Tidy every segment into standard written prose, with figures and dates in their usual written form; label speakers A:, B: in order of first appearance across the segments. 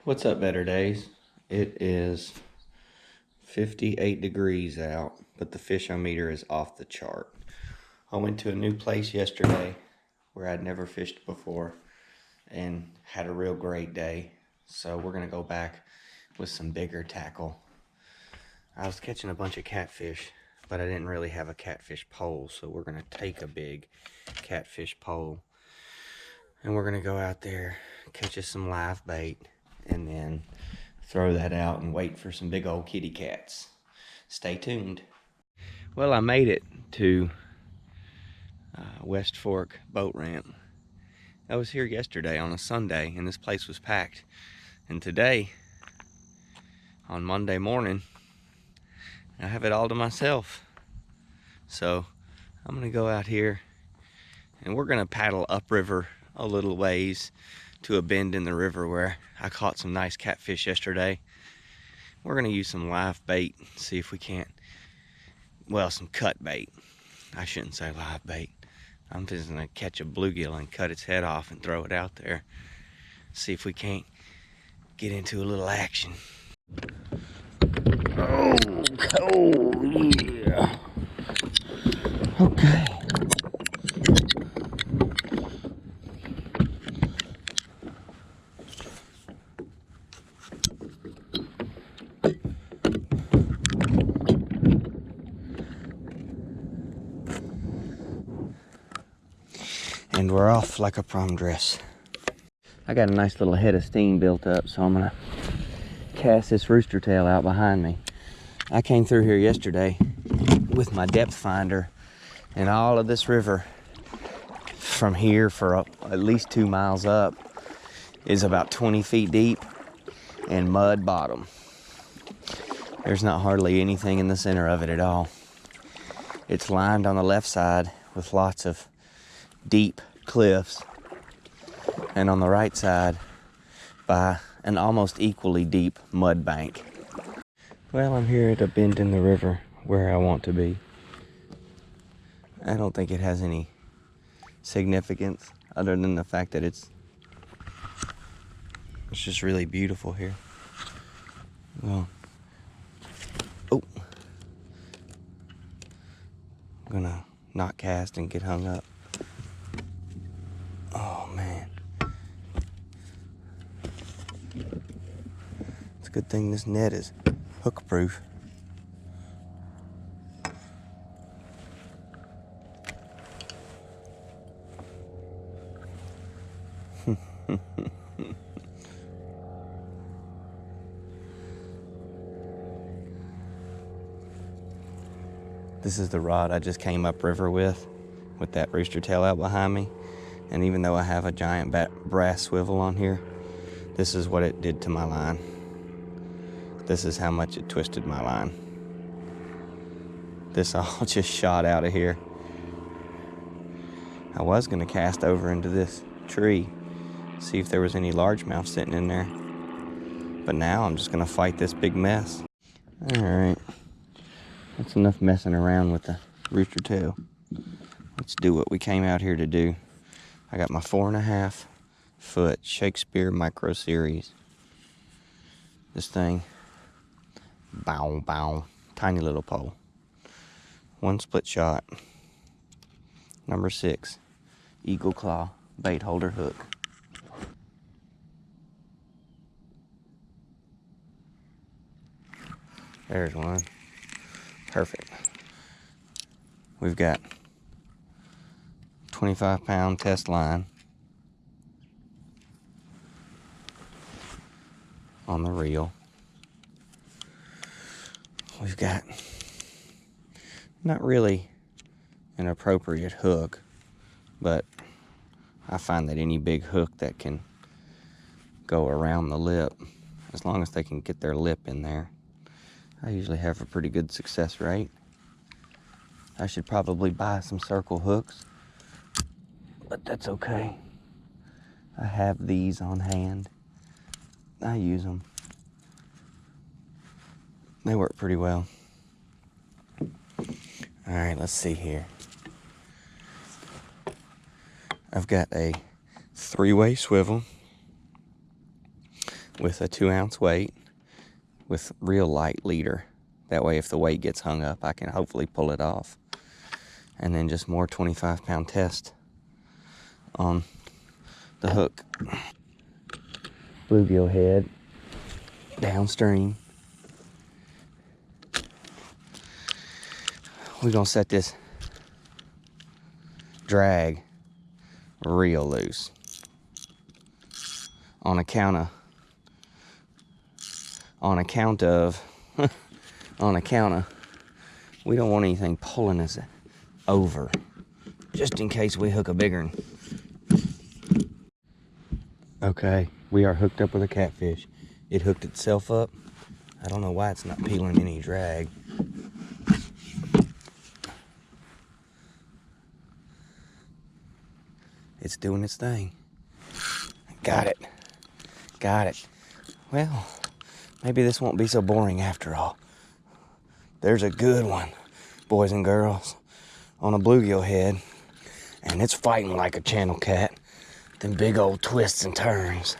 A: What's up, Better Days? It is 58 degrees out, but the fish-o-meter is off the chart. I went to a new place yesterday where I'd never fished before and had a real great day. So we're gonna go back with some bigger tackle. I was catching a bunch of catfish, but I didn't really have a catfish pole, so we're gonna take a big catfish pole and we're gonna go out there, catch us some live bait, and then throw that out and wait for some big old kitty cats. Stay tuned. Well, I made it to West Fork boat ramp. I was here yesterday on a Sunday and this place was packed. And today, on Monday morning, I have it all to myself. So I'm gonna go out here and we're gonna paddle upriver a little ways to a bend in the river where I caught some nice catfish yesterday. We're gonna use some live bait, see if we can't, well, some cut bait. I shouldn't say live bait. I'm just gonna catch a bluegill and cut its head off and throw it out there. See if we can't get into a little action. Oh, yeah. Okay. And we're off like a prom dress. I got a nice little head of steam built up, so I'm gonna cast this rooster tail out behind me. I came through here yesterday with my depth finder, and all of this river from here for at least 2 miles up is about 20 feet deep and mud bottom. There's not hardly anything in the center of it at all. It's lined on the left side with lots of deep cliffs, and on the right side by an almost equally deep mud bank. Well, I'm here at a bend in the river where I want to be. I don't think it has any significance other than the fact that it's just really beautiful here. Well, oh, I'm gonna not cast and get hung up. Oh man, it's a good thing this net is hook proof. This is the rod I just came upriver with that rooster tail out behind me. And even though I have a giant brass swivel on here, this is what it did to my line. This is how much it twisted my line. This all just shot out of here. I was gonna cast over into this tree, see if there was any largemouth sitting in there. But now I'm just gonna fight this big mess. All right, that's enough messing around with the rooster tail. Let's do what we came out here to do. I got my 4.5 foot Shakespeare Micro Series. This thing, bow, bow, tiny little pole. 1 split shot, number 6, Eagle Claw bait holder hook. There's one, perfect. We've got 25-pound test line on the reel. We've got not really an appropriate hook, but I find that any big hook that can go around the lip, as long as they can get their lip in there, I usually have a pretty good success rate. I should probably buy some circle hooks, but that's okay. I have these on hand. I use them. They work pretty well. All right, let's see here. I've got a 3-way swivel. with a 2-ounce weight with real light leader. That way if the weight gets hung up, I can hopefully pull it off. And then just more 25-pound test on the hook. Bluegill head downstream. We're gonna set this drag real loose on account of we don't want anything pulling us over, just in case we hook a bigger one. Okay, we are hooked up with a catfish. It hooked itself up. I don't know why it's not peeling any drag. It's doing its thing. Got it. Got it. Well, maybe this won't be so boring after all. There's a good one, boys and girls, on a bluegill head, and it's fighting like a channel cat. Them big old twists and turns.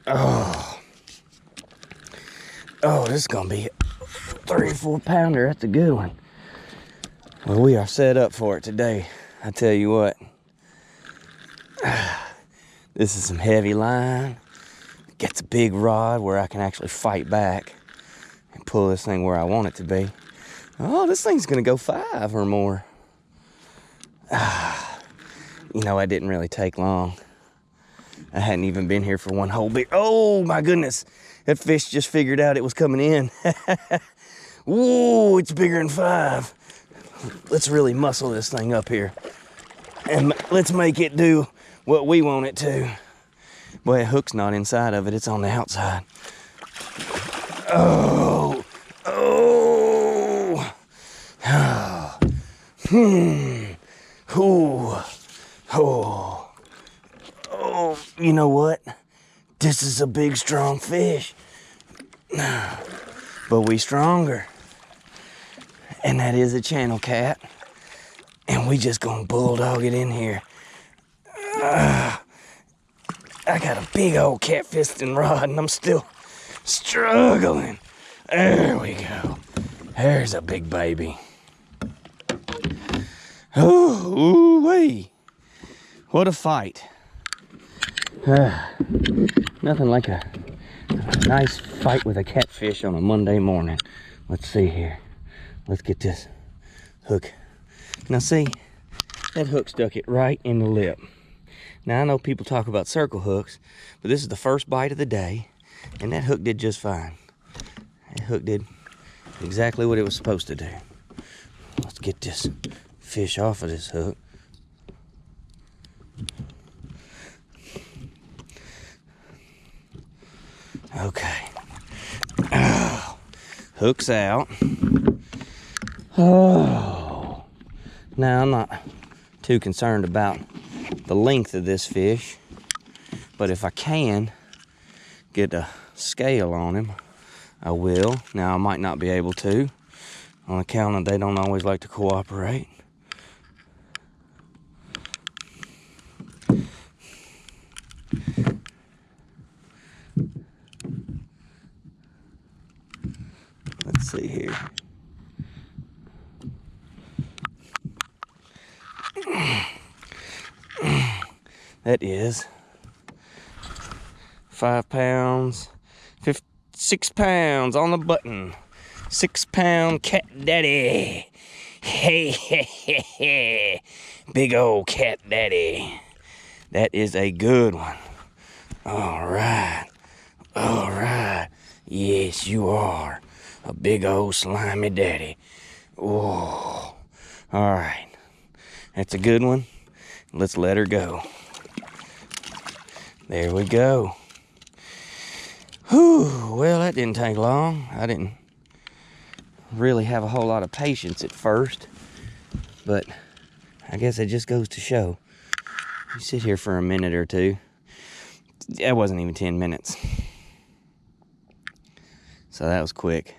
A: Oh, this is gonna be a 3 or 4 pounder. That's a good one. Well, we are set up for it today. I tell you what, this is some heavy line. Gets a big rod where I can actually fight back and pull this thing where I want it to be. Oh, this thing's gonna go 5 or more. You know, that didn't really take long. I hadn't even been here for one whole big, oh my goodness. That fish just figured out it was coming in. Whoa, it's bigger than 5. Let's really muscle this thing up here. And let's make it do what we want it to. Boy, that hook's not inside of it, it's on the outside. Oh, oh, oh, oh, oh, you know what? This is a big, strong fish. But we stronger. And that is a channel cat. And we just gonna bulldog it in here. I got a big old catfisting rod and I'm still struggling. There we go. There's a big baby. Ooh-wee. What a fight. Nothing like a nice fight with a catfish on a Monday morning. Let's see here. Let's get this hook. Now see, that hook stuck it right in the lip. Now I know people talk about circle hooks, but this is the first bite of the day, and that hook did just fine. That hook did exactly what it was supposed to do. Let's get this fish off of this hook. Okay. Oh, hook's out. Oh. Now I'm not too concerned about the length of this fish, but if I can get a scale on him, I will. Now I might not be able to, on account of they don't always like to cooperate. Let's see here. That is 5 pounds, 6 pounds on the button. 6-pound cat daddy. Hey, hey, hey, hey. Big old cat daddy. That is a good one. All right. All right. Yes, you are. A big old slimy daddy. Oh. All right. That's a good one. Let's let her go. There we go. Whew, well, that didn't take long. I didn't really have a whole lot of patience at first, but I guess it just goes to show. You sit here for a minute or two. That wasn't even 10 minutes. So that was quick.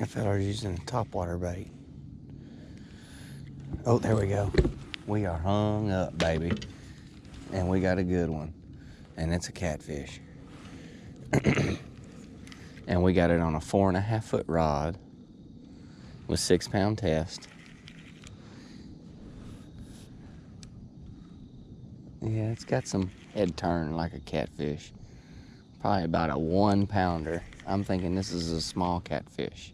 A: I thought I was using a topwater bait. Oh, there we go. We are hung up, baby. And we got a good one. And it's a catfish. And we got it on a 4.5 foot rod with 6-pound test. Yeah, it's got some head turn like a catfish. Probably about a 1-pounder. I'm thinking this is a small catfish.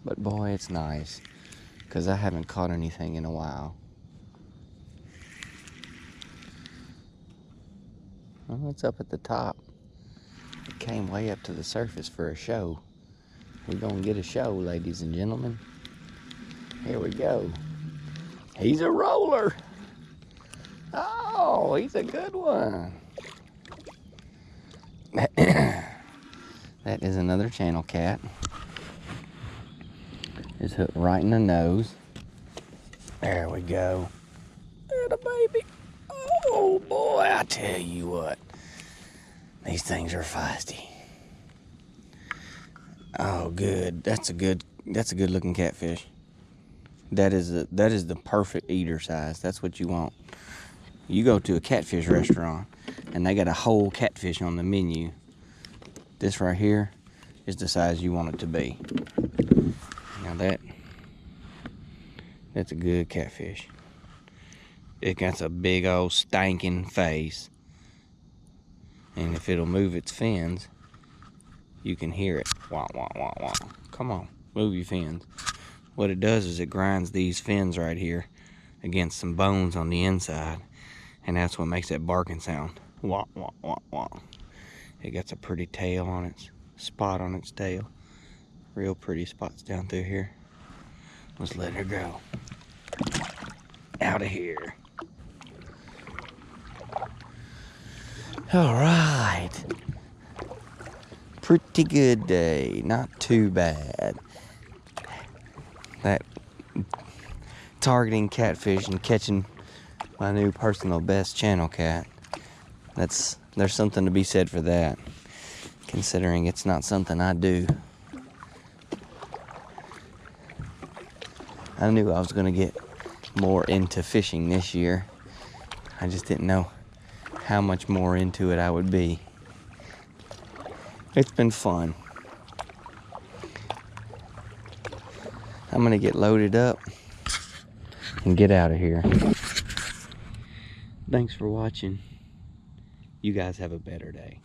A: But boy, it's nice, because I haven't caught anything in a while. Well, it's up at the top. It came way up to the surface for a show. We're gonna get a show, ladies and gentlemen. Here we go. He's a roller. Oh, he's a good one. That is another channel cat. It's hooked right in the nose. There we go. There, the baby. Oh boy, I tell you what. These things are feisty. Oh, good. That's a good looking catfish. That is the perfect eater size. That's what you want. You go to a catfish restaurant and they got a whole catfish on the menu. This right here is the size you want it to be. Now that's a good catfish. It got a big old stinking face. And if it'll move its fins, you can hear it. Wah, wah, wah, wah. Come on, move your fins. What it does is it grinds these fins right here against some bones on the inside. And that's what makes that barking sound. Wah, wah, wah, wah. It got a pretty tail on its spot on its tail. Real pretty spots down through here. Let's let her go. Out of here. All right. Pretty good day. Not too bad. That targeting catfish and catching my new personal best channel cat. There's something to be said for that, considering it's not something I do. I knew I was gonna get more into fishing this year. I just didn't know how much more into it I would be. It's been fun. I'm gonna get loaded up and get out of here. Thanks for watching. You guys have a better day.